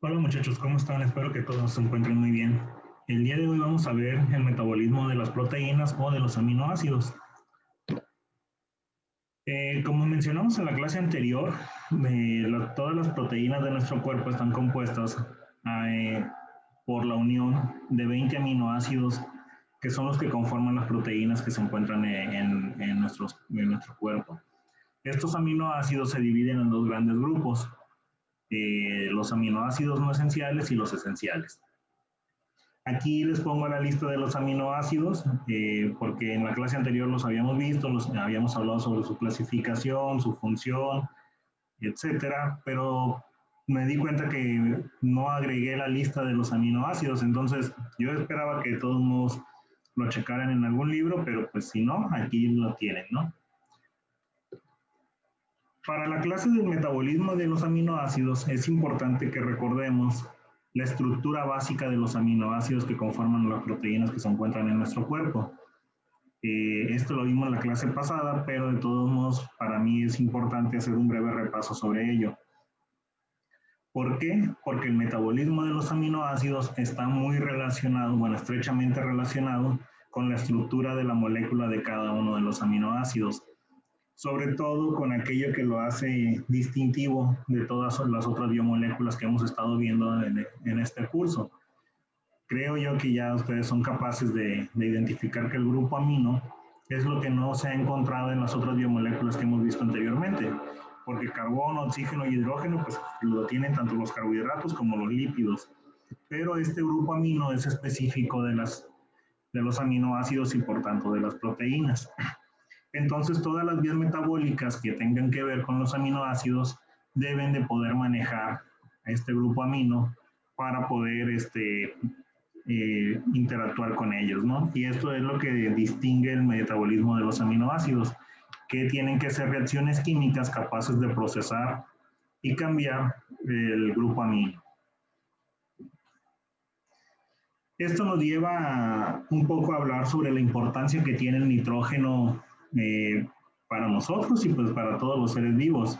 Hola muchachos, ¿cómo están? Espero que todos se encuentren muy bien. El día de hoy vamos a ver el metabolismo de las proteínas o de los aminoácidos. Como mencionamos en la clase anterior, todas las proteínas de nuestro cuerpo están compuestas eh, por la unión de 20 aminoácidos que son los que conforman las proteínas que se encuentran en nuestro cuerpo. Estos aminoácidos se dividen en dos grandes grupos, los aminoácidos no esenciales y los esenciales. Aquí les pongo la lista de los aminoácidos, porque en la clase anterior los habíamos visto, habíamos hablado sobre su clasificación, su función, etcétera, pero me di cuenta que no agregué la lista de los aminoácidos, entonces yo esperaba que todos lo checaran en algún libro, pero pues si no, aquí lo tienen, ¿no? Para la clase del metabolismo de los aminoácidos es importante que recordemos la estructura básica de los aminoácidos que conforman las proteínas que se encuentran en nuestro cuerpo. Esto lo vimos en la clase pasada, pero de todos modos para mí es importante hacer un breve repaso sobre ello. ¿Por qué? Porque el metabolismo de los aminoácidos está muy relacionado, bueno, estrechamente relacionado con la estructura de la molécula de cada uno de los aminoácidos, sobre todo con aquello que lo hace distintivo de todas las otras biomoléculas que hemos estado viendo en este curso. Creo yo que ya ustedes son capaces de identificar que el grupo amino es lo que no se ha encontrado en las otras biomoléculas que hemos visto anteriormente, porque carbono, oxígeno y hidrógeno pues lo tienen tanto los carbohidratos como los lípidos, pero este grupo amino es específico de los aminoácidos y por tanto de las proteínas. Entonces, todas las vías metabólicas que tengan que ver con los aminoácidos deben de poder manejar este grupo amino para poder interactuar con ellos, ¿no? Y esto es lo que distingue el metabolismo de los aminoácidos, que tienen que ser reacciones químicas capaces de procesar y cambiar el grupo amino. Esto nos lleva un poco a hablar sobre la importancia que tiene el nitrógeno para nosotros y pues para todos los seres vivos.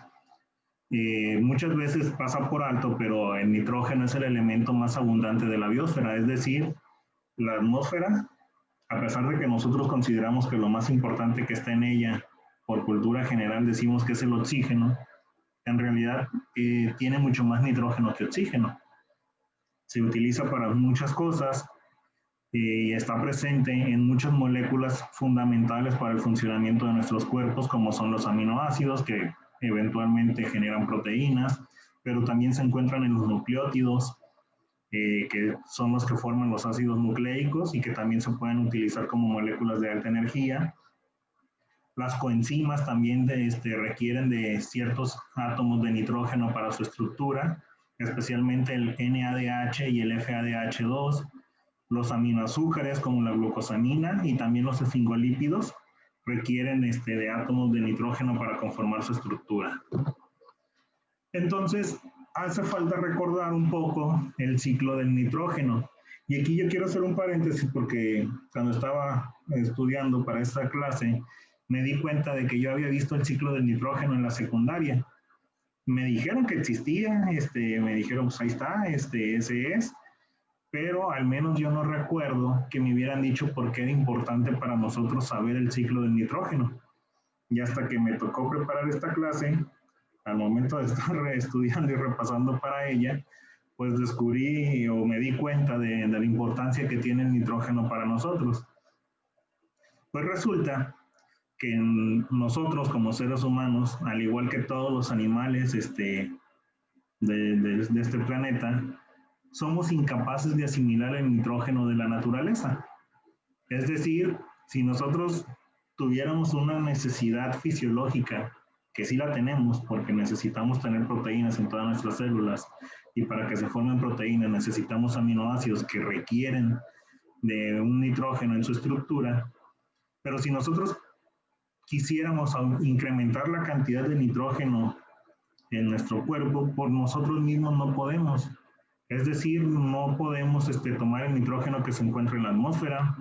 Muchas veces pasa por alto, pero el nitrógeno es el elemento más abundante de la biosfera, es decir, la atmósfera, a pesar de que nosotros consideramos que lo más importante que está en ella, por cultura general decimos que es el oxígeno, en realidad tiene mucho más nitrógeno que oxígeno. Se utiliza para muchas cosas y está presente en muchas moléculas fundamentales para el funcionamiento de nuestros cuerpos, como son los aminoácidos, que eventualmente generan proteínas, pero también se encuentran en los nucleótidos, que son los que forman los ácidos nucleicos y que también se pueden utilizar como moléculas de alta energía. Las coenzimas también requieren de ciertos átomos de nitrógeno para su estructura, especialmente el NADH y el FADH2. Los aminoazúcares como la glucosamina y también los esfingolípidos requieren de átomos de nitrógeno para conformar su estructura. Entonces, hace falta recordar un poco el ciclo del nitrógeno. Y aquí yo quiero hacer un paréntesis porque cuando estaba estudiando para esta clase, me di cuenta de que yo había visto el ciclo del nitrógeno en la secundaria. Me dijeron que existía, me dijeron, pues ahí está, ese es, pero al menos yo no recuerdo que me hubieran dicho por qué era importante para nosotros saber el ciclo del nitrógeno. Y hasta que me tocó preparar esta clase, al momento de estar estudiando y repasando para ella, pues descubrí o me di cuenta de la importancia que tiene el nitrógeno para nosotros. Pues resulta que nosotros como seres humanos, al igual que todos los animales de este planeta, somos incapaces de asimilar el nitrógeno de la naturaleza. Es decir, si nosotros tuviéramos una necesidad fisiológica, que sí la tenemos porque necesitamos tener proteínas en todas nuestras células y para que se formen proteínas necesitamos aminoácidos que requieren de un nitrógeno en su estructura, pero si nosotros quisiéramos incrementar la cantidad de nitrógeno en nuestro cuerpo, por nosotros mismos no podemos. Es decir, no podemos tomar el nitrógeno que se encuentra en la atmósfera,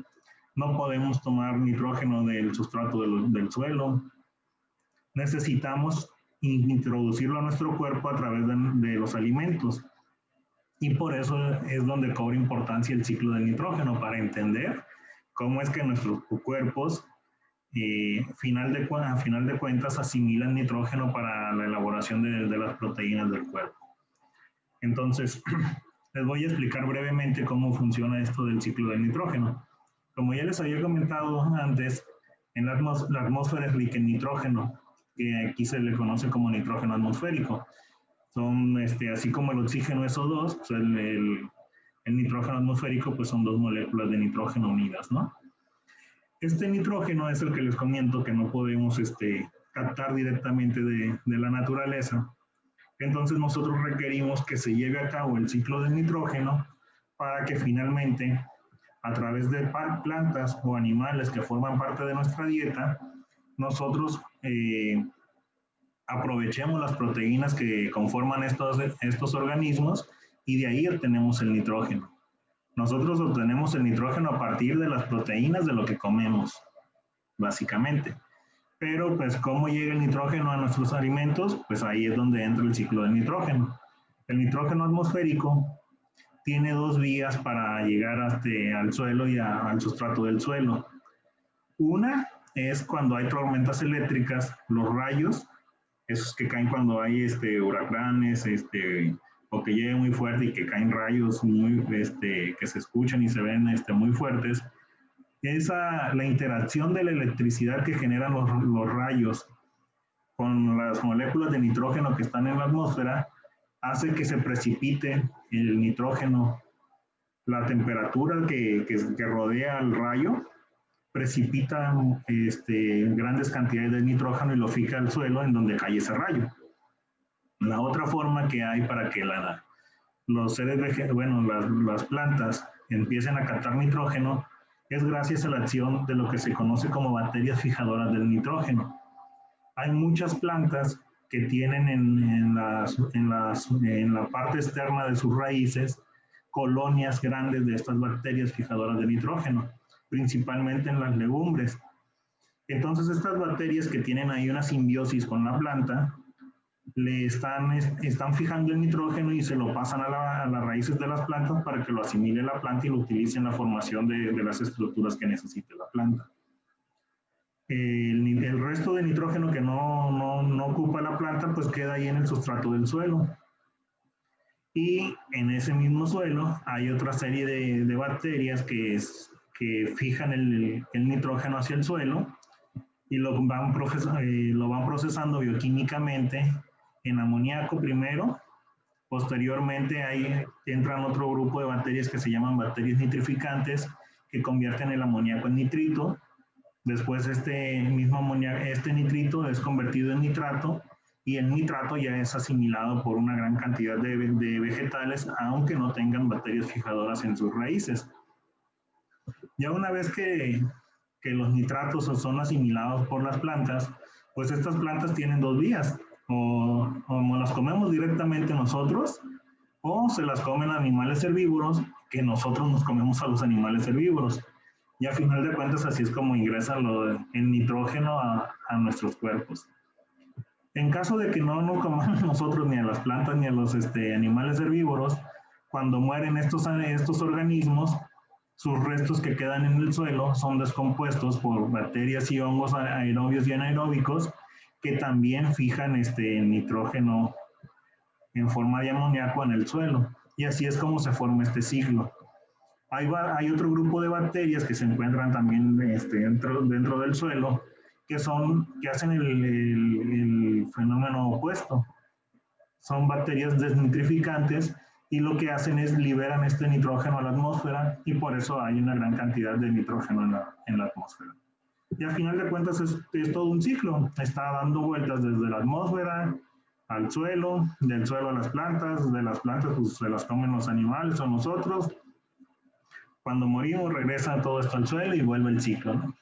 no podemos tomar nitrógeno del sustrato del suelo. Necesitamos introducirlo a nuestro cuerpo a través de los alimentos. Y por eso es donde cobra importancia el ciclo del nitrógeno, para entender cómo es que nuestros cuerpos, a final de cuentas, asimilan nitrógeno para la elaboración de las proteínas del cuerpo. Entonces, les voy a explicar brevemente cómo funciona esto del ciclo del nitrógeno. Como ya les había comentado antes, en la atmósfera es rica en nitrógeno, que aquí se le conoce como nitrógeno atmosférico. Son, así como el oxígeno es O2, pues el nitrógeno atmosférico pues son dos moléculas de nitrógeno unidas, ¿no? Este nitrógeno es el que les comento que no podemos captar directamente de la naturaleza. Entonces nosotros requerimos que se lleve a cabo el ciclo del nitrógeno para que finalmente, a través de plantas o animales que forman parte de nuestra dieta, nosotros aprovechemos las proteínas que conforman estos organismos y de ahí obtenemos el nitrógeno. Nosotros obtenemos el nitrógeno a partir de las proteínas de lo que comemos, básicamente. Pero, pues, ¿cómo llega el nitrógeno a nuestros alimentos? Pues ahí es donde entra el ciclo del nitrógeno. El nitrógeno atmosférico tiene dos vías para llegar al suelo y al sustrato del suelo. Una es cuando hay tormentas eléctricas, los rayos, esos que caen cuando hay huracanes, o que llueve muy fuerte y que caen rayos muy, que se escuchan y se ven muy fuertes. La interacción de la electricidad que generan los rayos con las moléculas de nitrógeno que están en la atmósfera hace que se precipite el nitrógeno. La temperatura que rodea al rayo precipita grandes cantidades de nitrógeno y lo fija al suelo en donde cae ese rayo. La otra forma que hay para que los seres las plantas empiecen a captar nitrógeno es gracias a la acción de lo que se conoce como bacterias fijadoras del nitrógeno. Hay muchas plantas que tienen en la parte externa de sus raíces colonias grandes de estas bacterias fijadoras de nitrógeno, principalmente en las legumbres. Entonces, estas bacterias que tienen ahí una simbiosis con la planta, están fijando el nitrógeno y se lo pasan a las raíces de las plantas para que lo asimile la planta y lo utilice en la formación de las estructuras que necesite la planta. El resto de nitrógeno que no ocupa la planta, pues queda ahí en el sustrato del suelo. Y en ese mismo suelo hay otra serie de bacterias que fijan el nitrógeno hacia el suelo y lo van procesando bioquímicamente en amoníaco primero. Posteriormente ahí entran otro grupo de bacterias que se llaman bacterias nitrificantes, que convierten el amoníaco en nitrito. Después este nitrito es convertido en nitrato y el nitrato ya es asimilado por una gran cantidad de vegetales, aunque no tengan bacterias fijadoras en sus raíces. Ya una vez que los nitratos son asimilados por las plantas, pues estas plantas tienen dos vías. O las comemos directamente nosotros, o se las comen animales herbívoros, que nosotros nos comemos a los animales herbívoros. Y a final de cuentas así es como ingresa el nitrógeno a nuestros cuerpos. En caso de que no comamos nosotros ni a las plantas ni a los animales herbívoros, cuando mueren estos organismos, sus restos que quedan en el suelo son descompuestos por bacterias y hongos aerobios y anaeróbicos que también fijan nitrógeno en forma de amoníaco en el suelo. Y así es como se forma este ciclo. Hay otro grupo de bacterias que se encuentran también dentro del suelo, que hacen el fenómeno opuesto. Son bacterias desnitrificantes y lo que hacen es liberan este nitrógeno a la atmósfera y por eso hay una gran cantidad de nitrógeno en la atmósfera. Y al final de cuentas es todo un ciclo, está dando vueltas desde la atmósfera al suelo, del suelo a las plantas, de las plantas pues se las comen los animales o nosotros. Cuando morimos regresa todo esto al suelo y vuelve el ciclo, ¿no?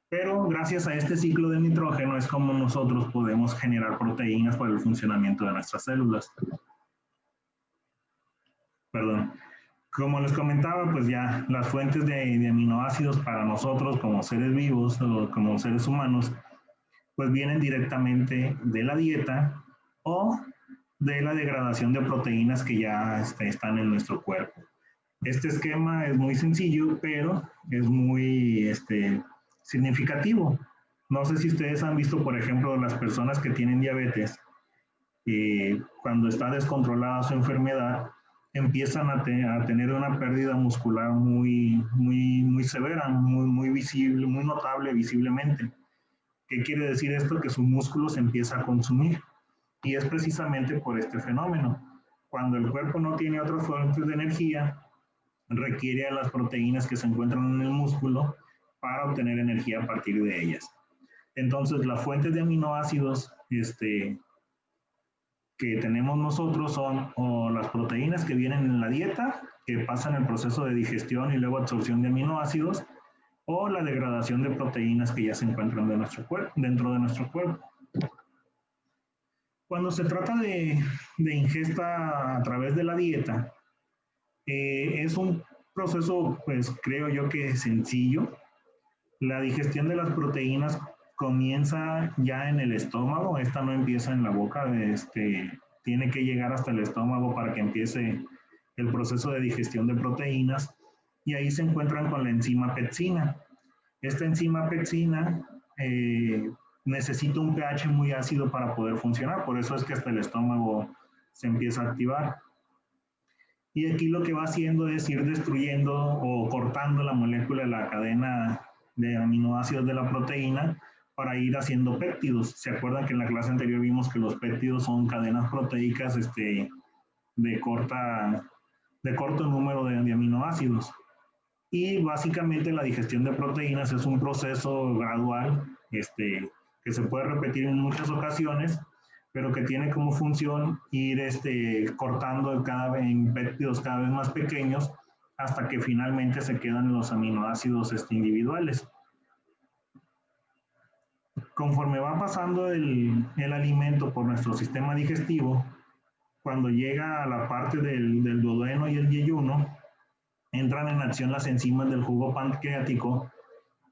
Pero gracias a este ciclo de nitrógeno es como nosotros podemos generar proteínas para el funcionamiento de nuestras células. Perdón. Como les comentaba, pues ya las fuentes de aminoácidos para nosotros como seres vivos o como seres humanos, pues vienen directamente de la dieta o de la degradación de proteínas que ya están en nuestro cuerpo. Este esquema es muy sencillo, pero es muy significativo. No sé si ustedes han visto, por ejemplo, las personas que tienen diabetes, cuando está descontrolada su enfermedad, empiezan a tener una pérdida muscular muy severa, muy visible, muy notable visiblemente. ¿Qué quiere decir esto? Que su músculo se empieza a consumir. Y es precisamente por este fenómeno. Cuando el cuerpo no tiene otras fuentes de energía, requiere a las proteínas que se encuentran en el músculo para obtener energía a partir de ellas. Entonces, las fuentes de aminoácidos que tenemos nosotros son o las proteínas que vienen en la dieta, que pasan el proceso de digestión y luego absorción de aminoácidos, o la degradación de proteínas que ya se encuentran de nuestro cuerpo, dentro de nuestro cuerpo. Cuando se trata de ingesta a través de la dieta, es un proceso, pues creo yo que sencillo. La digestión de las proteínas comienza ya en el estómago, esta no empieza en la boca, tiene que llegar hasta el estómago para que empiece el proceso de digestión de proteínas, y ahí se encuentran con la enzima pepsina. Esta enzima pepsina necesita un pH muy ácido para poder funcionar, por eso es que hasta el estómago se empieza a activar. Y aquí lo que va haciendo es ir destruyendo o cortando la molécula de la cadena de aminoácidos de la proteína para ir haciendo péptidos. ¿Se acuerdan que en la clase anterior vimos que los péptidos son cadenas proteicas de corto número de aminoácidos? Y básicamente la digestión de proteínas es un proceso gradual que se puede repetir en muchas ocasiones, pero que tiene como función ir cortando en péptidos cada vez más pequeños hasta que finalmente se quedan los aminoácidos individuales. Conforme va pasando el alimento por nuestro sistema digestivo, cuando llega a la parte del duodeno y el yeyuno, entran en acción las enzimas del jugo pancreático,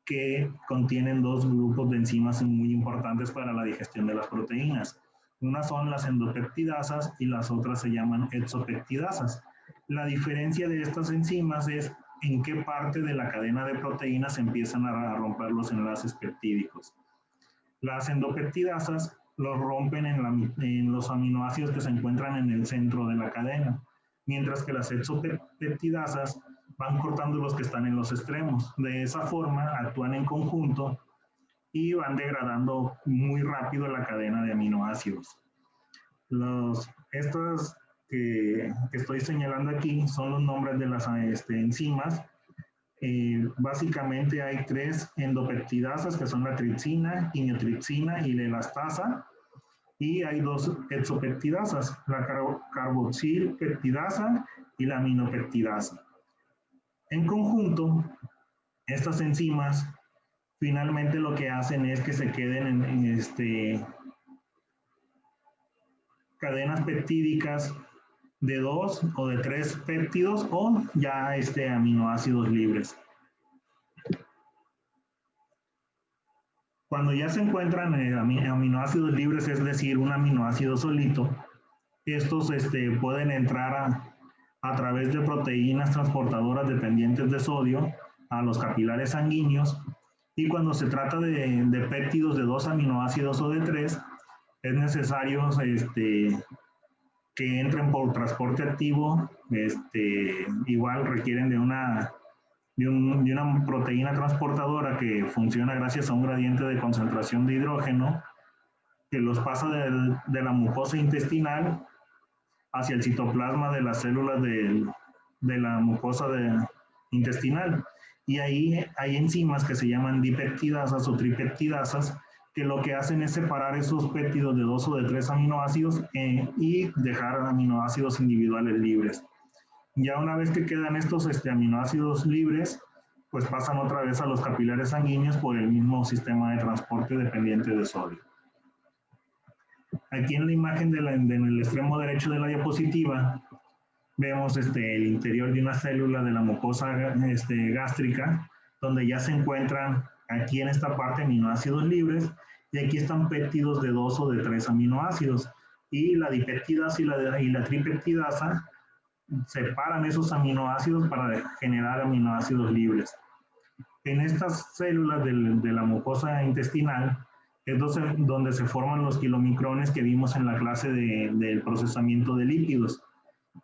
que contienen dos grupos de enzimas muy importantes para la digestión de las proteínas. Unas son las endopeptidasas y las otras se llaman exopeptidasas. La diferencia de estas enzimas es en qué parte de la cadena de proteínas empiezan a romper los enlaces peptídicos. Las endopeptidasas los rompen en los aminoácidos que se encuentran en el centro de la cadena, mientras que las exopeptidasas van cortando los que están en los extremos. De esa forma actúan en conjunto y van degradando muy rápido la cadena de aminoácidos. Estas que estoy señalando aquí son los nombres de las enzimas. Básicamente hay tres endopeptidasas, que son la tripsina, quimiotripsina y la elastasa, y hay dos exopeptidasas, la carboxilpeptidasa y la aminopeptidasa. En conjunto, estas enzimas finalmente lo que hacen es que se queden en cadenas peptídicas de 2 o de 3 péptidos o ya aminoácidos libres. Cuando ya se encuentran aminoácidos libres, es decir, un aminoácido solito, estos pueden entrar a través de proteínas transportadoras dependientes de sodio a los capilares sanguíneos, y cuando se trata de péptidos de 2 aminoácidos o de 3, es necesario que entren por transporte activo, igual requieren de una proteína transportadora que funciona gracias a un gradiente de concentración de hidrógeno que los pasa de la mucosa intestinal hacia el citoplasma de las células de la mucosa intestinal. Y ahí hay enzimas que se llaman dipeptidasas o tripeptidasas, que lo que hacen es separar esos péptidos de 2 o de 3 aminoácidos y dejar aminoácidos individuales libres. Ya una vez que quedan estos aminoácidos libres, pues pasan otra vez a los capilares sanguíneos por el mismo sistema de transporte dependiente de sodio. Aquí en la imagen en el extremo derecho de la diapositiva vemos el interior de una célula de la mucosa gástrica, donde ya se encuentran aquí en esta parte aminoácidos libres, y aquí están péptidos de 2 o de 3 aminoácidos. y la dipeptidasa y la tripeptidasa separan esos aminoácidos para generar aminoácidos libres. En estas células de la mucosa intestinal es donde se forman los kilomicrones que vimos en la clase del procesamiento de lípidos.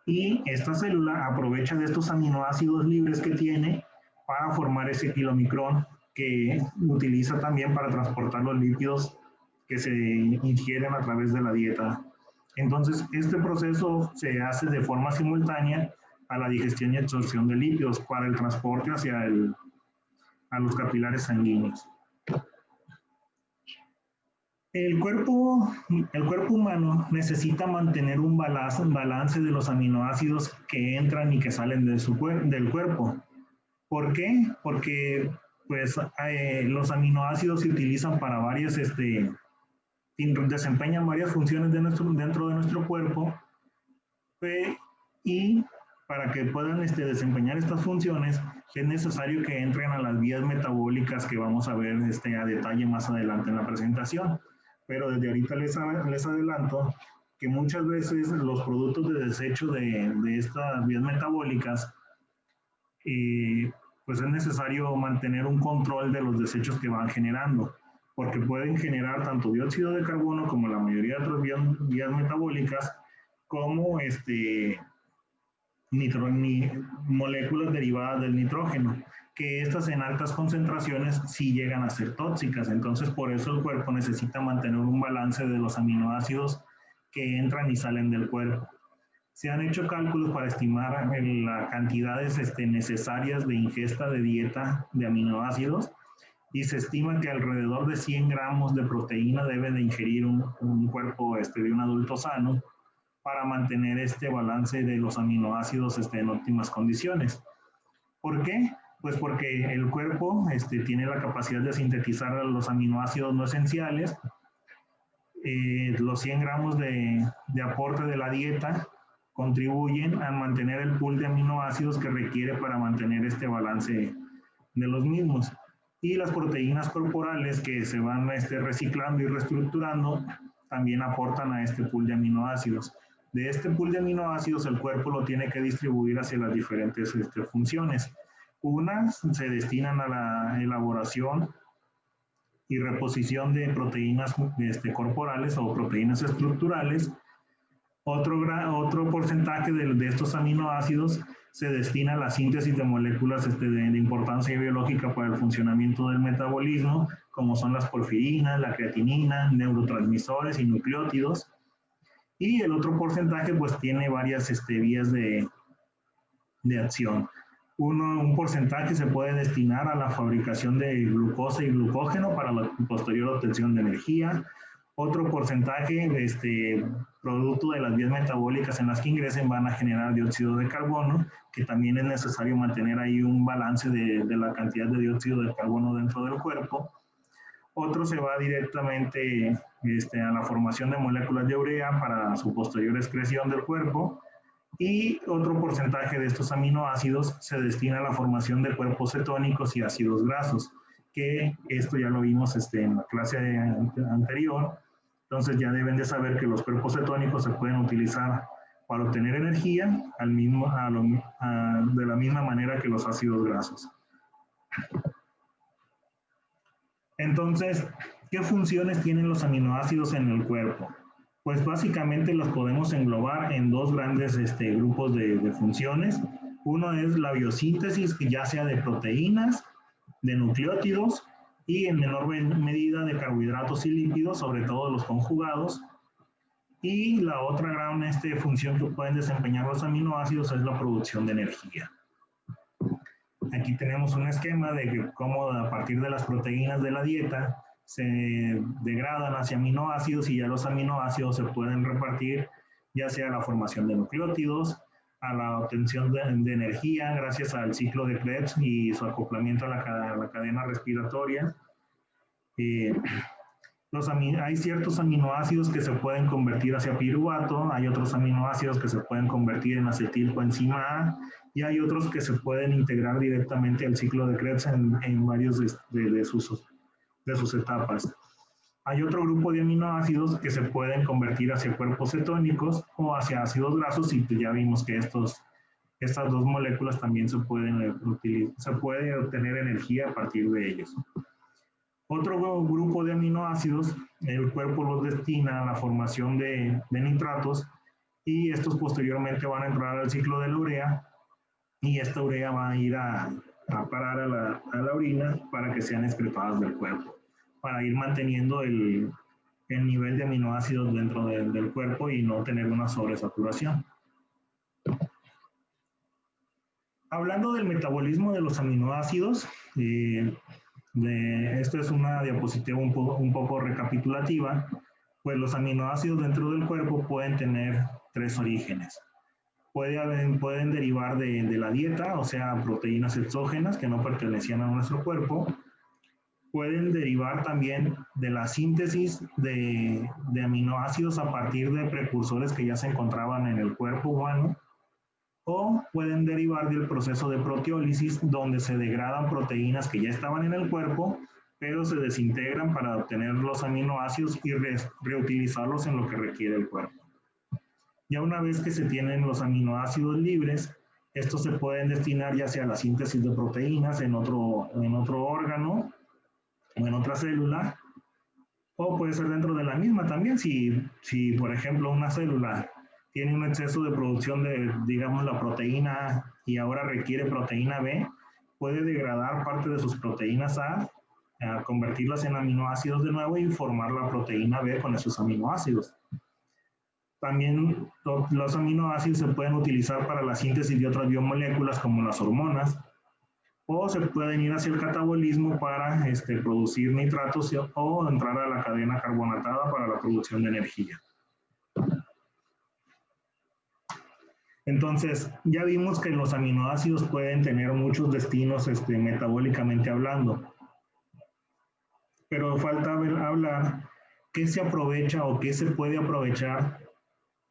Y esta célula aprovecha de estos aminoácidos libres que tiene para formar ese kilomicrón que utiliza también para transportar los lípidos que se ingieren a través de la dieta. Entonces, este proceso se hace de forma simultánea a la digestión y absorción de lípidos para el transporte a los capilares sanguíneos. El cuerpo humano necesita mantener un balance de los aminoácidos que entran y que salen del cuerpo. ¿Por qué? Porque pues, los aminoácidos se utilizan para varias, desempeñan varias funciones dentro de nuestro cuerpo, y para que puedan desempeñar estas funciones es necesario que entren a las vías metabólicas que vamos a ver a detalle más adelante en la presentación. Pero desde ahorita les adelanto que muchas veces los productos de desecho de estas vías metabólicas, pues es necesario mantener un control de los desechos que van generando, porque pueden generar tanto dióxido de carbono como la mayoría de otras vías metabólicas, como moléculas derivadas del nitrógeno, que estas en altas concentraciones sí llegan a ser tóxicas. Entonces, por eso el cuerpo necesita mantener un balance de los aminoácidos que entran y salen del cuerpo. Se han hecho cálculos para estimar las cantidades necesarias de ingesta de dieta de aminoácidos, y se estima que alrededor de 100 gramos de proteína debe de ingerir un cuerpo de un adulto sano para mantener este balance de los aminoácidos en óptimas condiciones. ¿Por qué? Pues porque el cuerpo tiene la capacidad de sintetizar los aminoácidos no esenciales. Los 100 gramos de aporte de la dieta contribuyen a mantener el pool de aminoácidos que requiere para mantener este balance de los mismos. Y las proteínas corporales que se van reciclando y reestructurando también aportan a este pool de aminoácidos. De este pool de aminoácidos el cuerpo lo tiene que distribuir hacia las diferentes funciones. Unas se destinan a la elaboración y reposición de proteínas corporales o proteínas estructurales. Otro porcentaje de estos aminoácidos se destina a la síntesis de moléculas de importancia biológica para el funcionamiento del metabolismo, como son las porfirinas, la creatinina, neurotransmisores y nucleótidos. Y el otro porcentaje pues tiene varias vías de acción. Un porcentaje se puede destinar a la fabricación de glucosa y glucógeno para la posterior obtención de energía. Otro porcentaje, producto de las vías metabólicas en las que ingresen, van a generar dióxido de carbono, que también es necesario mantener ahí un balance de la cantidad de dióxido de carbono dentro del cuerpo. Otro se va directamente a la formación de moléculas de urea para su posterior excreción del cuerpo. Y otro porcentaje de estos aminoácidos se destina a la formación de cuerpos cetónicos y ácidos grasos, que esto ya lo vimos en la clase anterior. Entonces ya deben de saber que los cuerpos cetónicos se pueden utilizar para obtener energía de la misma manera que los ácidos grasos. Entonces, ¿qué funciones tienen los aminoácidos en el cuerpo? Pues básicamente los podemos englobar en dos grandes grupos de funciones. Uno es la biosíntesis, que ya sea de proteínas, de nucleótidos y en menor medida de carbohidratos y lípidos, sobre todo los conjugados. Y la otra gran función que pueden desempeñar los aminoácidos es la producción de energía. Aquí tenemos un esquema de cómo a partir de las proteínas de la dieta se degradan hacia aminoácidos y ya los aminoácidos se pueden repartir ya sea a la formación de nucleótidos, a la obtención de energía gracias al ciclo de Krebs y su acoplamiento a la cadena respiratoria. Hay ciertos aminoácidos que se pueden convertir hacia piruvato, hay otros aminoácidos que se pueden convertir en acetilcoenzima A y hay otros que se pueden integrar directamente al ciclo de Krebs en varios de sus etapas. Hay otro grupo de aminoácidos que se pueden convertir hacia cuerpos cetónicos o hacia ácidos grasos, y ya vimos que estas dos moléculas también se puede obtener energía a partir de ellos. Otro grupo de aminoácidos, el cuerpo los destina a la formación de nitratos, y estos posteriormente van a entrar al ciclo de la urea, y esta urea va a ir a parar a la orina para que sean excretadas del cuerpo, para ir manteniendo el nivel de aminoácidos dentro del cuerpo y no tener una sobresaturación. Hablando del metabolismo de los aminoácidos, esto es una diapositiva un poco recapitulativa, pues los aminoácidos dentro del cuerpo pueden tener tres orígenes. Pueden derivar de la dieta, o sea, proteínas exógenas que no pertenecían a nuestro cuerpo. Pueden derivar también de la síntesis de aminoácidos a partir de precursores que ya se encontraban en el cuerpo humano, o pueden derivar del proceso de proteólisis, donde se degradan proteínas que ya estaban en el cuerpo, pero se desintegran para obtener los aminoácidos y reutilizarlos en lo que requiere el cuerpo. Ya una vez que se tienen los aminoácidos libres, estos se pueden destinar ya sea a la síntesis de proteínas en otro órgano o en otra célula, o puede ser dentro de la misma también. Si por ejemplo, una célula tiene un exceso de producción de, digamos, la proteína A y ahora requiere proteína B, puede degradar parte de sus proteínas A convertirlas en aminoácidos de nuevo y formar la proteína B con esos aminoácidos. También los aminoácidos se pueden utilizar para la síntesis de otras biomoléculas como las hormonas, o se pueden ir hacia el catabolismo para producir nitratos o entrar a la cadena carbonatada para la producción de energía. Entonces, ya vimos que los aminoácidos pueden tener muchos destinos metabólicamente hablando, pero falta hablar qué se aprovecha o qué se puede aprovechar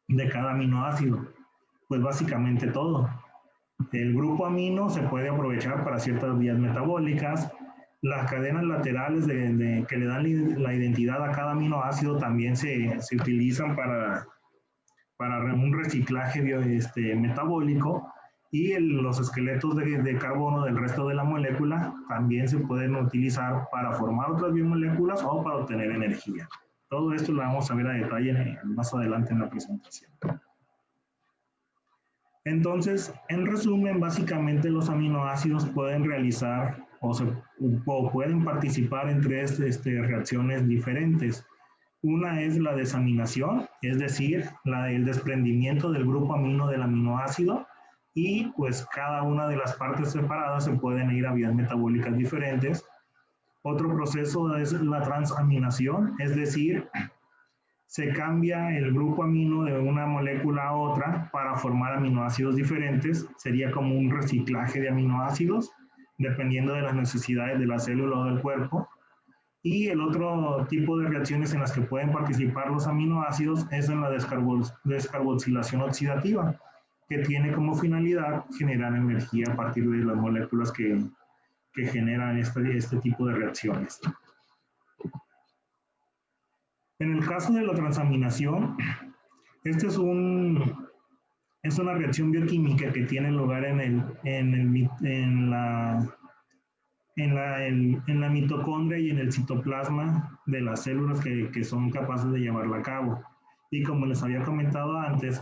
de cada aminoácido. Pues básicamente todo. El grupo amino se puede aprovechar para ciertas vías metabólicas. Las cadenas laterales que le dan la identidad a cada aminoácido también se utilizan para un reciclaje metabólico, y los esqueletos de carbono del resto de la molécula también se pueden utilizar para formar otras biomoléculas o para obtener energía. Todo esto lo vamos a ver a detalle más adelante en la presentación. Entonces, en resumen, básicamente los aminoácidos pueden realizar o pueden participar en tres reacciones diferentes. Una es la desaminación, es decir, el desprendimiento del grupo amino del aminoácido, y pues cada una de las partes separadas se pueden ir a vías metabólicas diferentes. Otro proceso es la transaminación, es decir, se cambia el grupo amino de una molécula a otra para formar aminoácidos diferentes. Sería como un reciclaje de aminoácidos, dependiendo de las necesidades de la célula o del cuerpo. Y el otro tipo de reacciones en las que pueden participar los aminoácidos es en la descarboxilación oxidativa, que tiene como finalidad generar energía a partir de las moléculas que generan este tipo de reacciones. En el caso de la transaminación, esta es una reacción bioquímica que tiene lugar en la mitocondria y en el citoplasma de las células que son capaces de llevarla a cabo. Y como les había comentado antes,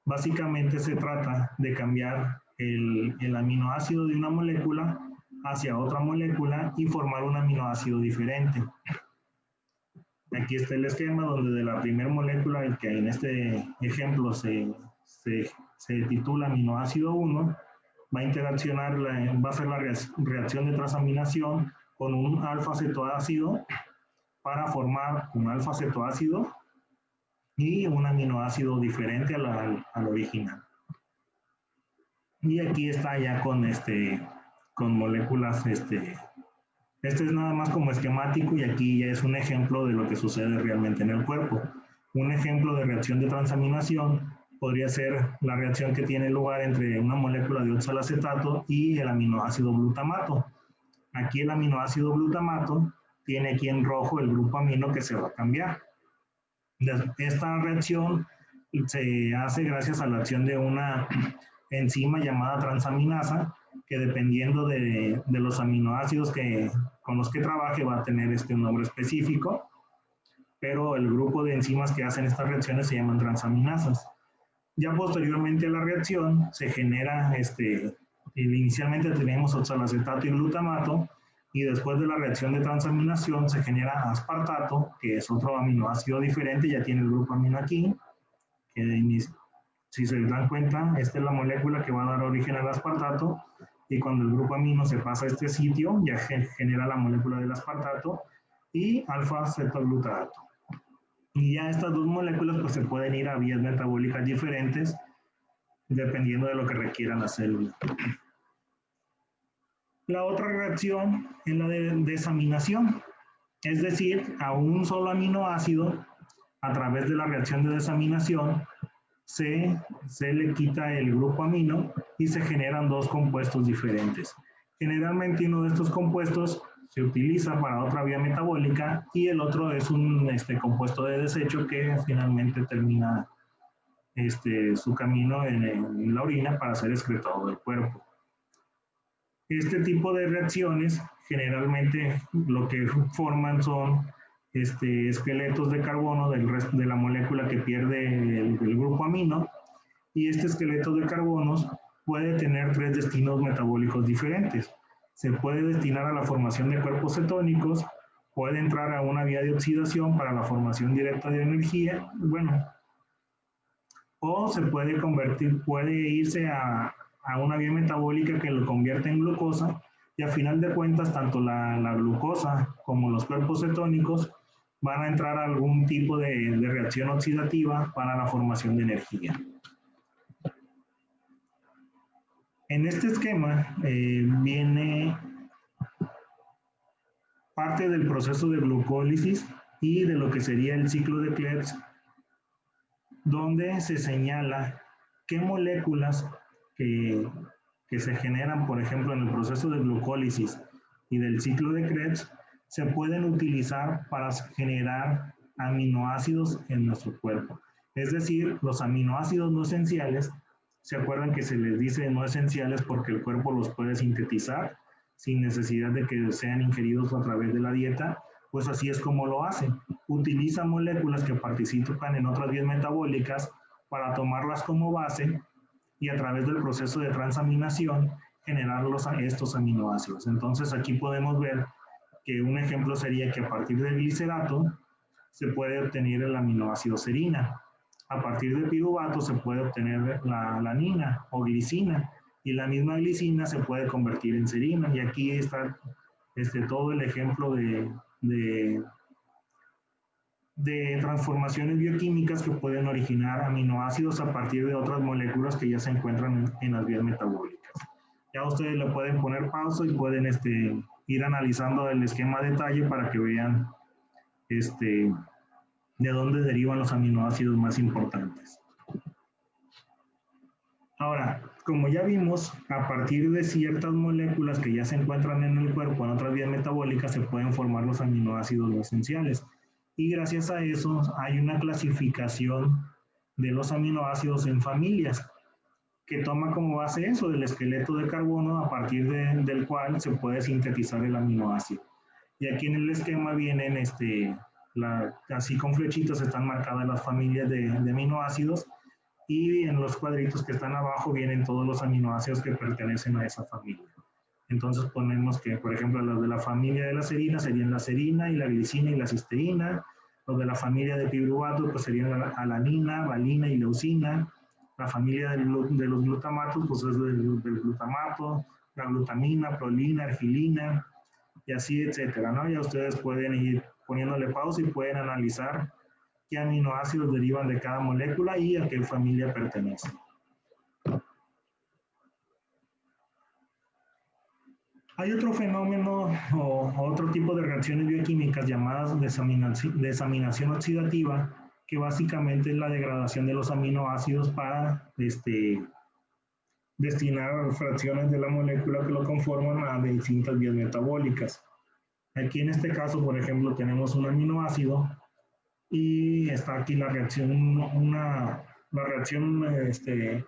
básicamente se trata de cambiar el aminoácido de una molécula hacia otra molécula y formar un aminoácido diferente. Aquí está el esquema donde de la primera molécula, el que en este ejemplo se titula aminoácido 1, va a interaccionar, va a hacer la reacción de transaminación con un alfa-cetoácido para formar un alfa-cetoácido y un aminoácido diferente al original. Y aquí está ya con moléculas, este es nada más como esquemático, y aquí ya es un ejemplo de lo que sucede realmente en el cuerpo. Un ejemplo de reacción de transaminación podría ser la reacción que tiene lugar entre una molécula de oxalacetato y el aminoácido glutamato. Aquí el aminoácido glutamato tiene aquí en rojo el grupo amino que se va a cambiar. Esta reacción se hace gracias a la acción de una enzima llamada transaminasa, que dependiendo de los aminoácidos con los que trabaje va a tener un nombre específico, pero el grupo de enzimas que hacen estas reacciones se llaman transaminasas. Ya posteriormente a la reacción se genera, inicialmente tenemos oxalacetato y glutamato, y después de la reacción de transaminación se genera aspartato, que es otro aminoácido diferente, ya tiene el grupo amino aquí, que si se dan cuenta, esta es la molécula que va a dar origen al aspartato, y cuando el grupo amino se pasa a este sitio, ya genera la molécula del aspartato y alfa-cetoglutarato. Y ya estas dos moléculas pues se pueden ir a vías metabólicas diferentes dependiendo de lo que requieran la célula. La otra reacción es la de desaminación, es decir, a un solo aminoácido, a través de la reacción de desaminación, se le quita el grupo amino y se generan dos compuestos diferentes. Generalmente uno de estos compuestos se utiliza para otra vía metabólica y el otro es un compuesto de desecho que finalmente termina su camino en la orina para ser excretado del cuerpo. Este tipo de reacciones generalmente lo que forman son esqueletos de carbono de la molécula que pierde el grupo amino, y este esqueleto de carbonos puede tener tres destinos metabólicos diferentes. Se puede destinar a la formación de cuerpos cetónicos, puede entrar a una vía de oxidación para la formación directa de energía, o se puede convertir, puede irse a una vía metabólica que lo convierte en glucosa, y a final de cuentas tanto la glucosa como los cuerpos cetónicos van a entrar a algún tipo de reacción oxidativa para la formación de energía. En este esquema viene parte del proceso de glucólisis y de lo que sería el ciclo de Krebs, donde se señala qué moléculas que se generan, por ejemplo, en el proceso de glucólisis y del ciclo de Krebs, se pueden utilizar para generar aminoácidos en nuestro cuerpo. Es decir, los aminoácidos no esenciales, ¿se acuerdan que se les dice no esenciales porque el cuerpo los puede sintetizar sin necesidad de que sean ingeridos a través de la dieta? Pues así es como lo hacen. Utilizan moléculas que participan en otras vías metabólicas para tomarlas como base y a través del proceso de transaminación generar estos aminoácidos. Entonces aquí podemos ver que un ejemplo sería que a partir del glicerato se puede obtener el aminoácido serina. A partir del piruvato se puede obtener la alanina o glicina, y la misma glicina se puede convertir en serina. Y aquí está todo el ejemplo de transformaciones bioquímicas que pueden originar aminoácidos a partir de otras moléculas que ya se encuentran en las vías metabólicas. Ya ustedes le pueden poner pausa y pueden ir analizando el esquema a detalle para que vean de dónde derivan los aminoácidos más importantes. Ahora, como ya vimos, a partir de ciertas moléculas que ya se encuentran en el cuerpo, en otras vías metabólicas, se pueden formar los aminoácidos no esenciales. Y gracias a eso hay una clasificación de los aminoácidos en familias, que toma como base eso, del esqueleto de carbono, a partir del cual se puede sintetizar el aminoácido. Y aquí en el esquema vienen, así con flechitas están marcadas las familias de aminoácidos, y en los cuadritos que están abajo vienen todos los aminoácidos que pertenecen a esa familia. Entonces ponemos que, por ejemplo, los de la familia de la serina serían la serina y la glicina y la cisteína. Los de la familia de piruvato pues serían la alanina, valina y leucina. La familia de los glutamatos pues es del glutamato, la glutamina, prolina, argilina y así, etcétera, ¿no? Ya ustedes pueden ir poniéndole pausa y pueden analizar qué aminoácidos derivan de cada molécula y a qué familia pertenece. Hay otro fenómeno o otro tipo de reacciones bioquímicas llamadas desaminación oxidativa, que básicamente es la degradación de los aminoácidos para destinar fracciones de la molécula que lo conforman a distintas vías metabólicas. Aquí en este caso, por ejemplo, tenemos un aminoácido y está aquí la reacción, la reacción de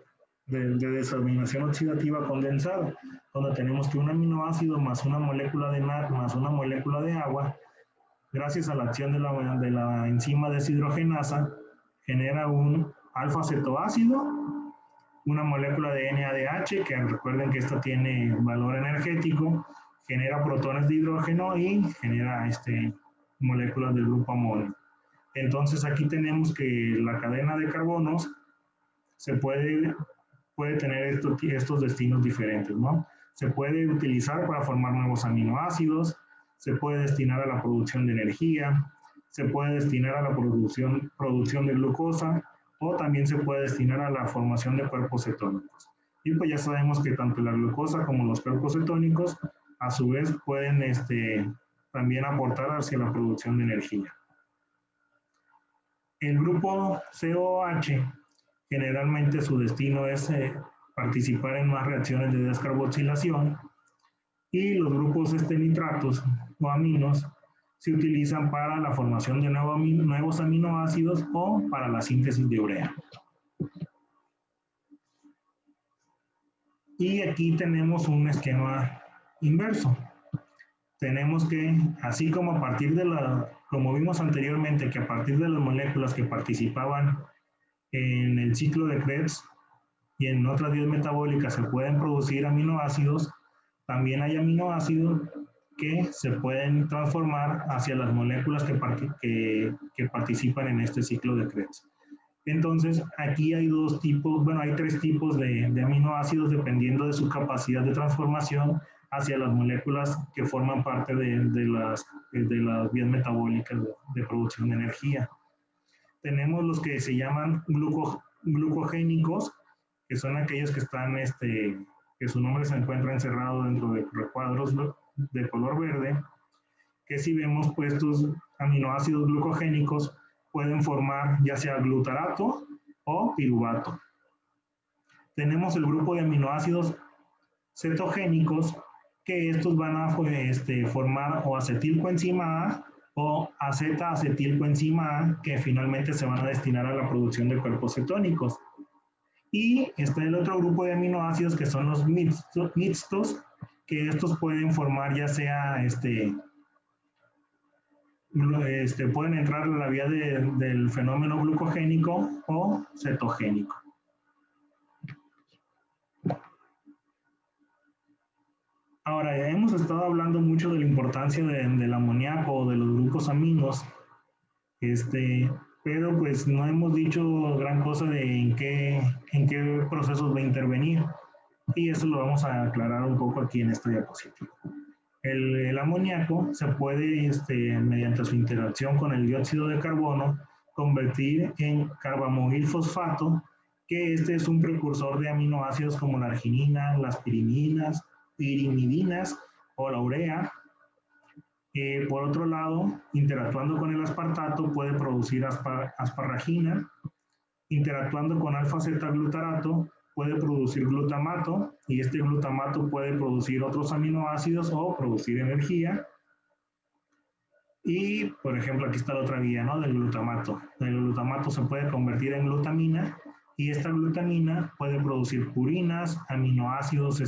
desaminación oxidativa condensada, donde tenemos que un aminoácido más una molécula de NAD más una molécula de agua, gracias a la acción de la enzima deshidrogenasa, genera un alfa-cetoácido, una molécula de NADH, que recuerden que esta tiene valor energético, genera protones de hidrógeno y genera moléculas del grupo amonio. Entonces aquí tenemos que la cadena de carbonos se puede tener estos destinos diferentes, ¿no? Se puede utilizar para formar nuevos aminoácidos, se puede destinar a la producción de energía, se puede destinar a la producción de glucosa o también se puede destinar a la formación de cuerpos cetónicos. Y pues ya sabemos que tanto la glucosa como los cuerpos cetónicos a su vez pueden también aportar hacia la producción de energía. El grupo COH generalmente su destino es participar en más reacciones de descarboxilación y los grupos nitratos o aminos se utilizan para la formación de nuevos aminoácidos o para la síntesis de urea. Y aquí tenemos un esquema inverso. Tenemos que, así como a partir de como vimos anteriormente, que a partir de las moléculas que participaban en el ciclo de Krebs y en otras vías metabólicas se pueden producir aminoácidos, también hay aminoácidos que se pueden transformar hacia las moléculas que participan en este ciclo de Krebs. Entonces, aquí hay hay tres tipos de aminoácidos dependiendo de su capacidad de transformación hacia las moléculas que forman parte de las vías metabólicas de producción de energía. Tenemos los que se llaman glucogénicos, que son aquellos que están, que su nombre se encuentra encerrado dentro de recuadros de color verde, que si vemos pues estos aminoácidos glucogénicos pueden formar ya sea glutarato o piruvato. Tenemos el grupo de aminoácidos cetogénicos, que estos van a formar o acetilcoenzima A o aceta-acetilcoenzima A, que finalmente se van a destinar a la producción de cuerpos cetónicos. Y está el otro grupo de aminoácidos que son los mixtos, que estos pueden formar ya sea pueden entrar en la vía del fenómeno glucogénico o cetogénico. Ahora, ya hemos estado hablando mucho de la importancia del amoníaco o de los grupos aminos, pero pues no hemos dicho gran cosa de en qué procesos va a intervenir, y eso lo vamos a aclarar un poco aquí en esta diapositiva. El amoníaco se puede, mediante su interacción con el dióxido de carbono, convertir en carbamogilfosfato, que es un precursor de aminoácidos como la arginina, las pirimidinas o la urea. Por otro lado, interactuando con el aspartato puede producir asparragina, interactuando con alfa-zeta-glutarato puede producir glutamato, y este glutamato puede producir otros aminoácidos o producir energía. Y, por ejemplo, aquí está la otra vía, ¿no? Del glutamato. El glutamato se puede convertir en glutamina, y esta glutamina puede producir purinas, aminoácidos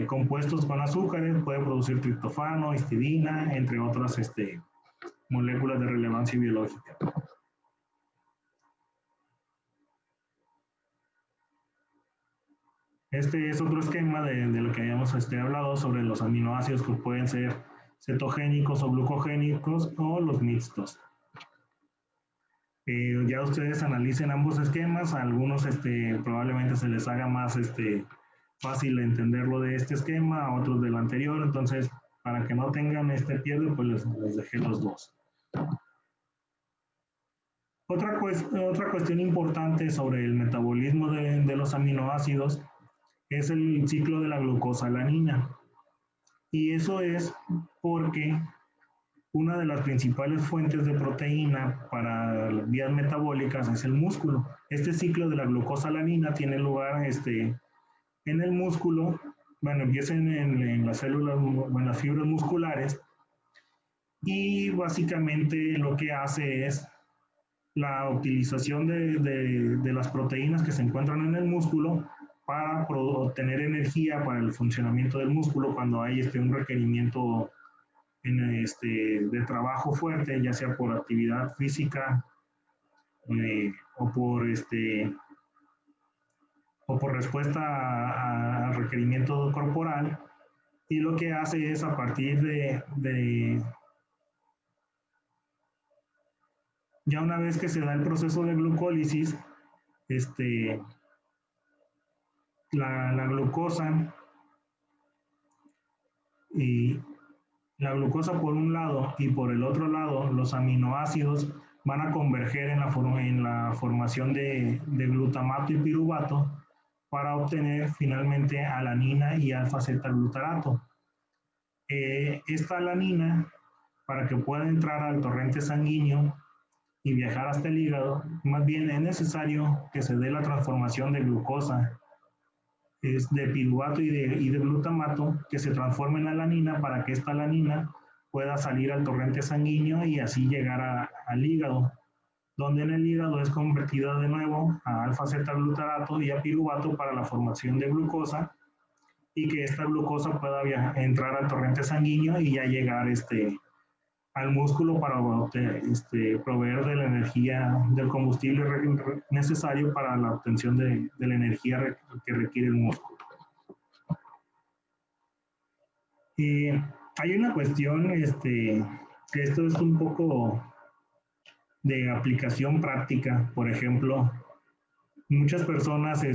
compuestos con azúcares, puede producir triptofano, histidina, entre otras moléculas de relevancia biológica. Este es otro esquema de lo que habíamos hablado sobre los aminoácidos que pueden ser cetogénicos o glucogénicos o los mixtos. Ya ustedes analicen ambos esquemas, a algunos probablemente se les haga más fácil entenderlo de este esquema, a otros del anterior, entonces para que no tengan pierde, pues les dejé los dos. Otra cuestión importante sobre el metabolismo de los aminoácidos es el ciclo de la glucosalanina. Y eso es porque una de las principales fuentes de proteína para las vías metabólicas es el músculo. Este ciclo de la glucosalanina tiene lugar en el músculo bueno, empieza en las células, en las fibras musculares, y básicamente lo que hace es la utilización de las proteínas que se encuentran en el músculo para obtener energía para el funcionamiento del músculo cuando hay un requerimiento de trabajo fuerte, ya sea por actividad física o o por respuesta al requerimiento corporal. Y lo que hace es a partir ya una vez que se da el proceso de glucólisis, este, la glucosa y la glucosa por un lado y por el otro lado los aminoácidos van a converger en la formación de glutamato y piruvato para obtener finalmente alanina y alfa-zeta-glutarato. Esta alanina, para que pueda entrar al torrente sanguíneo y viajar hasta el hígado, más bien es necesario que se dé la transformación de glucosa, de piruvato y de glutamato, que se transforme en alanina para que esta alanina pueda salir al torrente sanguíneo y así llegar al hígado, donde en el hígado es convertida de nuevo a alfa-zeta-glutarato y a piruvato para la formación de glucosa, y que esta glucosa pueda entrar al torrente sanguíneo y ya llegar al músculo para proveer de la energía, del combustible necesario para la obtención de la energía que requiere el músculo. Y hay una cuestión, que esto es un poco de aplicación práctica. Por ejemplo, muchas personas,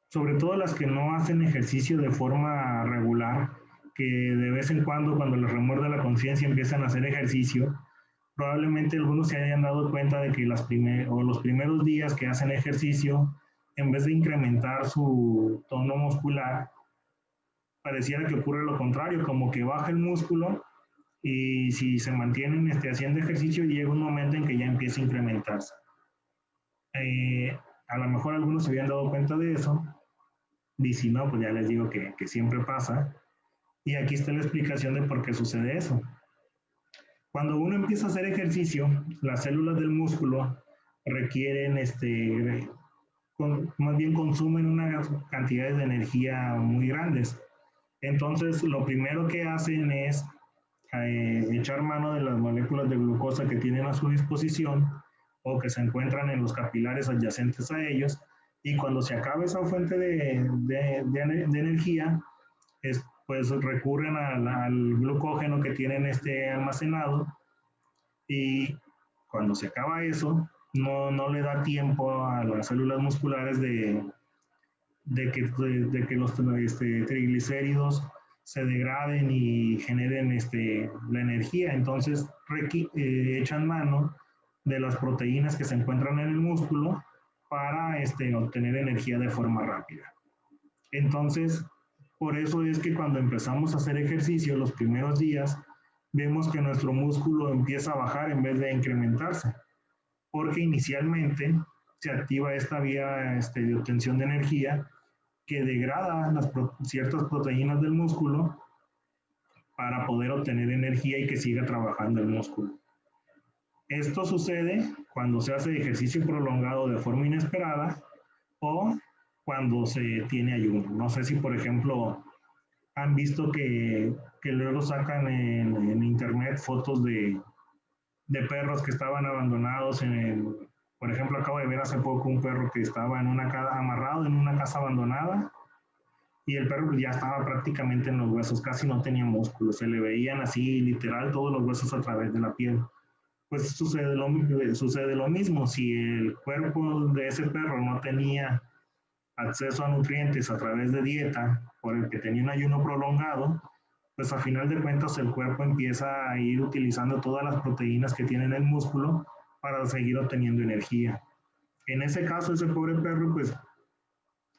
sobre todo las que no hacen ejercicio de forma regular, que de vez en cuando les remuerde la conciencia, empiezan a hacer ejercicio, probablemente algunos se hayan dado cuenta de que los primeros días que hacen ejercicio, en vez de incrementar su tono muscular, pareciera que ocurre lo contrario, como que baja el músculo, y si se mantienen haciendo ejercicio, llega un momento en que ya empieza a incrementarse. A lo mejor algunos se habían dado cuenta de eso, y si no, pues ya les digo que siempre pasa. Y aquí está la explicación de por qué sucede eso. Cuando uno empieza a hacer ejercicio, las células del músculo requieren, más bien consumen unas cantidades de energía muy grandes. Entonces, lo primero que hacen es echar mano de las moléculas de glucosa que tienen a su disposición o que se encuentran en los capilares adyacentes a ellos, y cuando se acaba esa fuente de energía, pues recurren al glucógeno que tienen almacenado, y cuando se acaba eso, no le da tiempo a las células musculares de que los triglicéridos se degraden y generen la energía. Entonces echan mano de las proteínas que se encuentran en el músculo para obtener energía de forma rápida. Entonces, por eso es que cuando empezamos a hacer ejercicio los primeros días, vemos que nuestro músculo empieza a bajar en vez de incrementarse, porque inicialmente se activa esta vía de obtención de energía que degrada ciertas proteínas del músculo para poder obtener energía y que siga trabajando el músculo. Esto sucede cuando se hace ejercicio prolongado de forma inesperada o cuando se tiene ayuno. No sé si, por ejemplo, han visto que luego sacan en internet fotos de perros que estaban abandonados por ejemplo, acabo de ver hace poco un perro que estaba amarrado en una casa abandonada, y el perro ya estaba prácticamente en los huesos, casi no tenía músculos, se le veían así literal todos los huesos a través de la piel. Pues sucede lo mismo. Si el cuerpo de ese perro no tenía acceso a nutrientes a través de dieta, por el que tenía un ayuno prolongado, pues a final de cuentas el cuerpo empieza a ir utilizando todas las proteínas que tiene en el músculo para seguir obteniendo energía. En ese caso, ese pobre perro, pues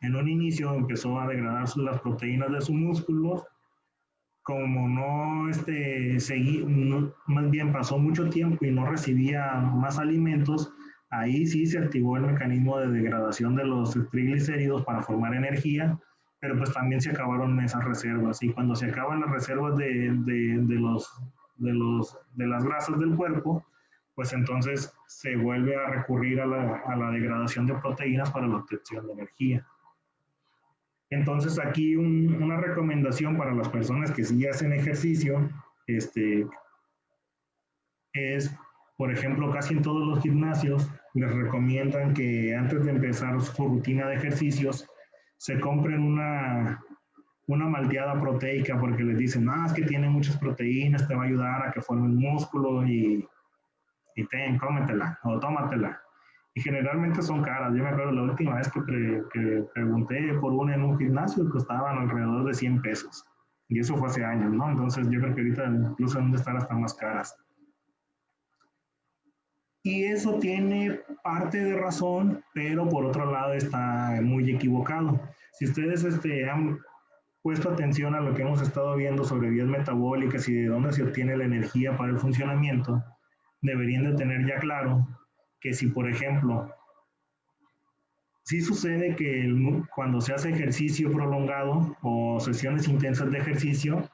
en un inicio empezó a degradar las proteínas de sus músculos. Como más bien pasó mucho tiempo y no recibía más alimentos, ahí sí se activó el mecanismo de degradación de los triglicéridos para formar energía, pero pues también se acabaron esas reservas. Y cuando se acaban las reservas de las grasas del cuerpo, pues entonces se vuelve a recurrir a la degradación de proteínas para la obtención de energía. Entonces aquí una recomendación para las personas que sí hacen ejercicio, es, por ejemplo, casi en todos los gimnasios les recomiendan que antes de empezar su rutina de ejercicios se compren una malteada proteica porque les dicen, es que tiene muchas proteínas, te va a ayudar a que formen músculo y cómetela o tómatela. Y generalmente son caras. Yo me acuerdo la última vez que pregunté por una en un gimnasio, costaban alrededor de 100 pesos. Y eso fue hace años, ¿no? Entonces yo creo que ahorita incluso han de estar hasta más caras. Y eso tiene parte de razón, pero por otro lado está muy equivocado. Si ustedes han puesto atención a lo que hemos estado viendo sobre vías metabólicas y de dónde se obtiene la energía para el funcionamiento, deberían de tener ya claro que si, por ejemplo, sí sucede que cuando se hace ejercicio prolongado o sesiones intensas de ejercicio,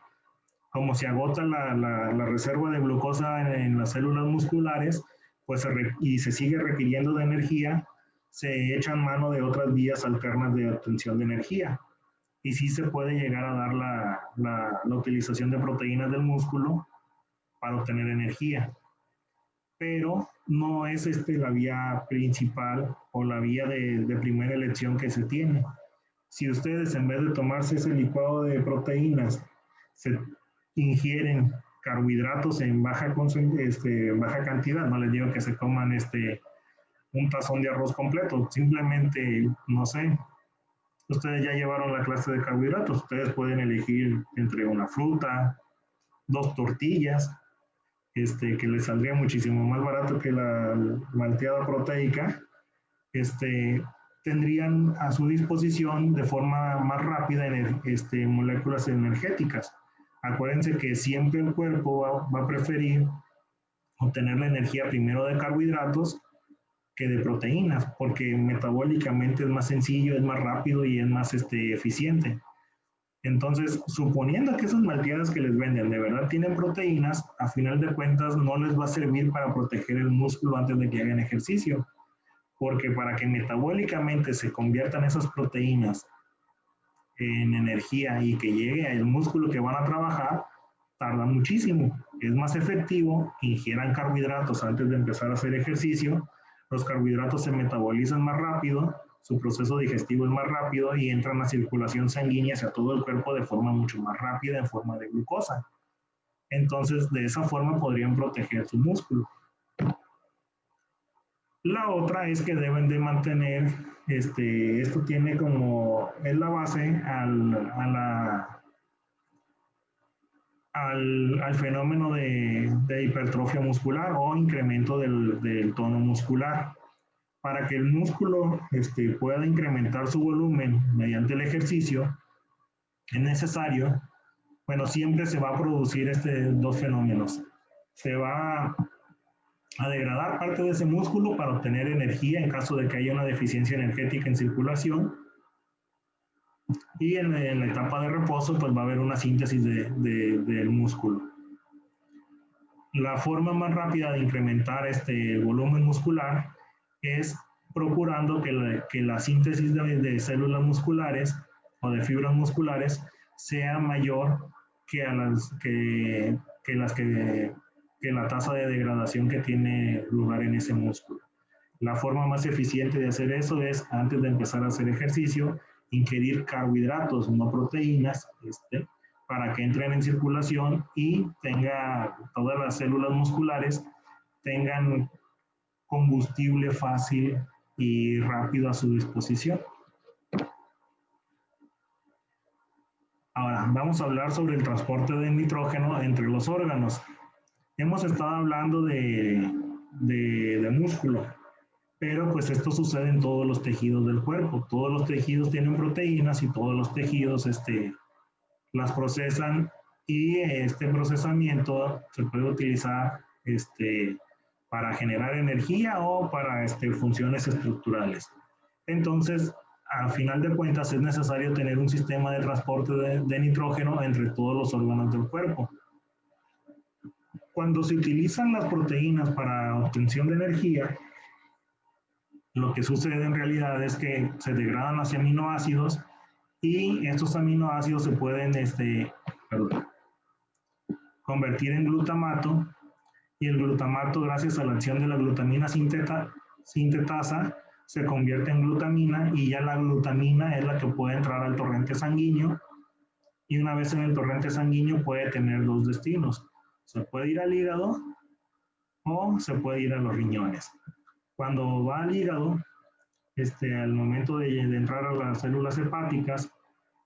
como se agota la reserva de glucosa en las células musculares, pues y se sigue requiriendo de energía, se echan mano de otras vías alternas de obtención de energía. Y sí se puede llegar a dar la utilización de proteínas del músculo para obtener energía. Pero no es la vía principal o la vía de primera elección que se tiene. Si ustedes en vez de tomarse ese licuado de proteínas, se ingieren carbohidratos en baja cantidad, no les digo que se coman un tazón de arroz completo, simplemente, no sé, ustedes ya llevaron la clase de carbohidratos, ustedes pueden elegir entre una fruta, 2 tortillas, que les saldría muchísimo más barato que la malteada proteica, tendrían a su disposición de forma más rápida moléculas energéticas. Acuérdense que siempre el cuerpo va a preferir obtener la energía primero de carbohidratos que de proteínas, porque metabólicamente es más sencillo, es más rápido y es más eficiente. Entonces, suponiendo que esas malteadas que les venden de verdad tienen proteínas, a final de cuentas no les va a servir para proteger el músculo antes de que hagan ejercicio, porque para que metabólicamente se conviertan esas proteínas en energía y que llegue al músculo que van a trabajar, tarda muchísimo. Es más efectivo que ingieran carbohidratos antes de empezar a hacer ejercicio. Los carbohidratos se metabolizan más rápido, su proceso digestivo es más rápido y entran a circulación sanguínea hacia todo el cuerpo de forma mucho más rápida en forma de glucosa. Entonces, de esa forma podrían proteger su músculo. La otra es que deben de mantener, esto tiene como, es la base al fenómeno de hipertrofia muscular o incremento del tono muscular. Para que el músculo pueda incrementar su volumen mediante el ejercicio, es necesario, bueno, siempre se va a producir dos fenómenos. Se va a degradar parte de ese músculo para obtener energía en caso de que haya una deficiencia energética en circulación. Y en la etapa de reposo, pues va a haber una síntesis del músculo. La forma más rápida de incrementar el volumen muscular es procurando que la síntesis de células musculares o de fibras musculares sea mayor que la tasa de degradación que tiene lugar en ese músculo. La forma más eficiente de hacer eso es, antes de empezar a hacer ejercicio, ingerir carbohidratos, no proteínas, para que entren en circulación y todas las células musculares tengan combustible fácil y rápido a su disposición. Ahora, vamos a hablar sobre el transporte de nitrógeno entre los órganos. Hemos estado hablando de músculo, pero pues esto sucede en todos los tejidos del cuerpo. Todos los tejidos tienen proteínas y todos los tejidos las procesan y este procesamiento se puede utilizar para generar energía o para funciones estructurales. Entonces, a final de cuentas, es necesario tener un sistema de transporte de nitrógeno entre todos los órganos del cuerpo. Cuando se utilizan las proteínas para obtención de energía, lo que sucede en realidad es que se degradan hacia aminoácidos y estos aminoácidos se pueden convertir en glutamato, y el glutamato, gracias a la acción de la glutamina sintetasa, se convierte en glutamina, y ya la glutamina es la que puede entrar al torrente sanguíneo, y una vez en el torrente sanguíneo puede tener dos destinos. Se puede ir al hígado o se puede ir a los riñones. Cuando va al hígado, al momento de entrar a las células hepáticas,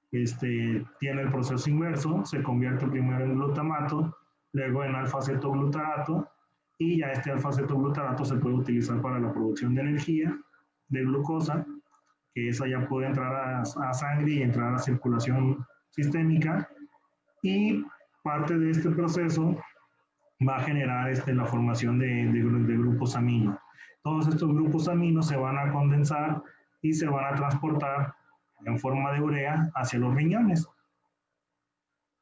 tiene el proceso inverso, se convierte primero en glutamato, luego en alfa-cetoglutarato, y ya este alfa-cetoglutarato se puede utilizar para la producción de energía, de glucosa, que esa ya puede entrar a sangre y entrar a circulación sistémica, y parte de este proceso va a generar la formación de grupos amino. Todos estos grupos aminos se van a condensar y se van a transportar en forma de urea hacia los riñones.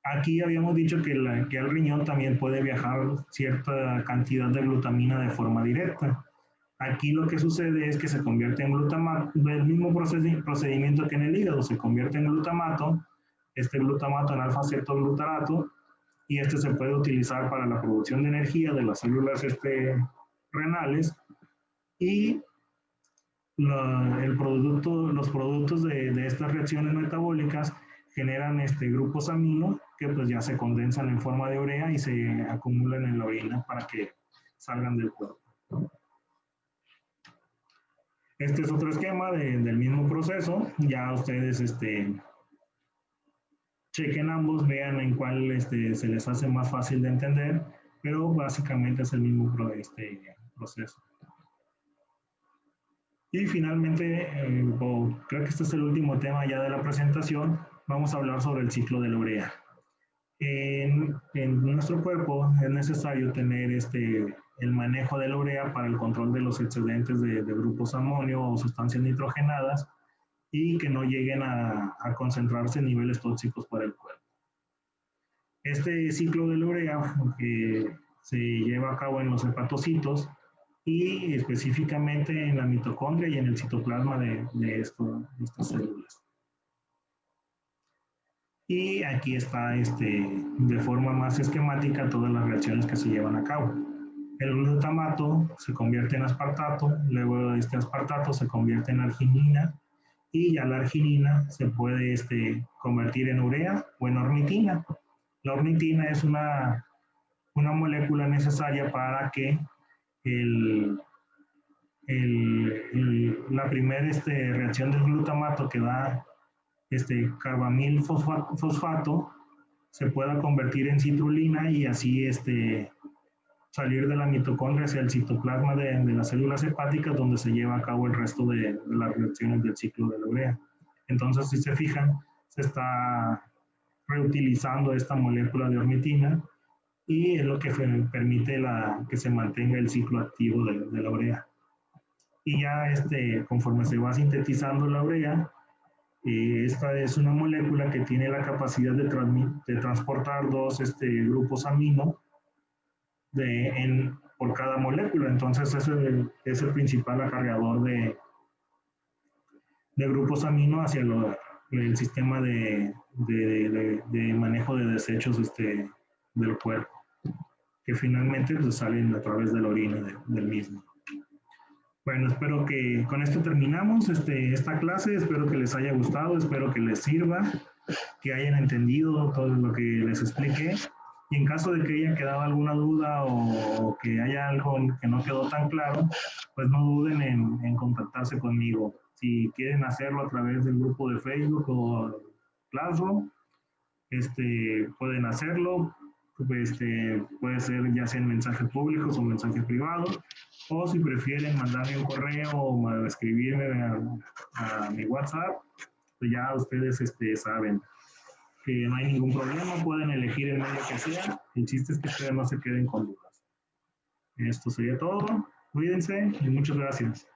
Aquí habíamos dicho que al riñón también puede viajar cierta cantidad de glutamina de forma directa. Aquí lo que sucede es que se convierte en glutamato, el mismo procedimiento que en el hígado, se convierte en glutamato, glutamato en alfa-cetoglutarato, y se puede utilizar para la producción de energía de las células renales, y los productos de estas reacciones metabólicas generan grupos amino que pues ya se condensan en forma de urea y se acumulan en la orina para que salgan del cuerpo. Este es otro esquema del mismo proceso. Ya ustedes chequen ambos, vean en cuál se les hace más fácil de entender, pero básicamente es el mismo proceso. Y finalmente, creo que este es el último tema ya de la presentación, vamos a hablar sobre el ciclo de la urea. En nuestro cuerpo es necesario tener el manejo de la urea para el control de los excedentes de grupos amonio o sustancias nitrogenadas, y que no lleguen a concentrarse en niveles tóxicos para el cuerpo. Este ciclo de la urea se lleva a cabo en los hepatocitos, y específicamente en la mitocondria y en el citoplasma de estas células. Y aquí está de forma más esquemática todas las reacciones que se llevan a cabo. El glutamato se convierte en aspartato, luego este aspartato se convierte en arginina, y ya la arginina se puede convertir en urea o en ornitina. La ornitina es una molécula necesaria para que la primera reacción del glutamato, que da carbamil fosfato, se pueda convertir en citrulina y así salir de la mitocondria hacia el citoplasma de las células hepáticas, donde se lleva a cabo el resto de las reacciones del ciclo de la urea. Entonces, si se fijan, se está reutilizando esta molécula de ornitina, y es lo que permite que se mantenga el ciclo activo de la urea. Y ya conforme se va sintetizando la urea, esta es una molécula que tiene la capacidad de transportar dos grupos amino por cada molécula. Entonces es el principal acarreador de grupos amino hacia el sistema de manejo de desechos del cuerpo, que finalmente pues, salen a través de la orina del mismo. Bueno, espero que con esto terminamos esta clase, espero que les haya gustado, espero que les sirva, que hayan entendido todo lo que les expliqué, y en caso de que haya quedado alguna duda o que haya algo que no quedó tan claro, pues no duden en contactarse conmigo. Si quieren hacerlo a través del grupo de Facebook o Classroom, pueden hacerlo. Puede ser ya sea en mensajes públicos o mensajes privados, o si prefieren mandarme un correo o escribirme a mi WhatsApp, pues ya ustedes saben que no hay ningún problema, pueden elegir el medio que sea, el chiste es que ustedes no se queden con dudas. Esto sería todo. Cuídense y muchas gracias.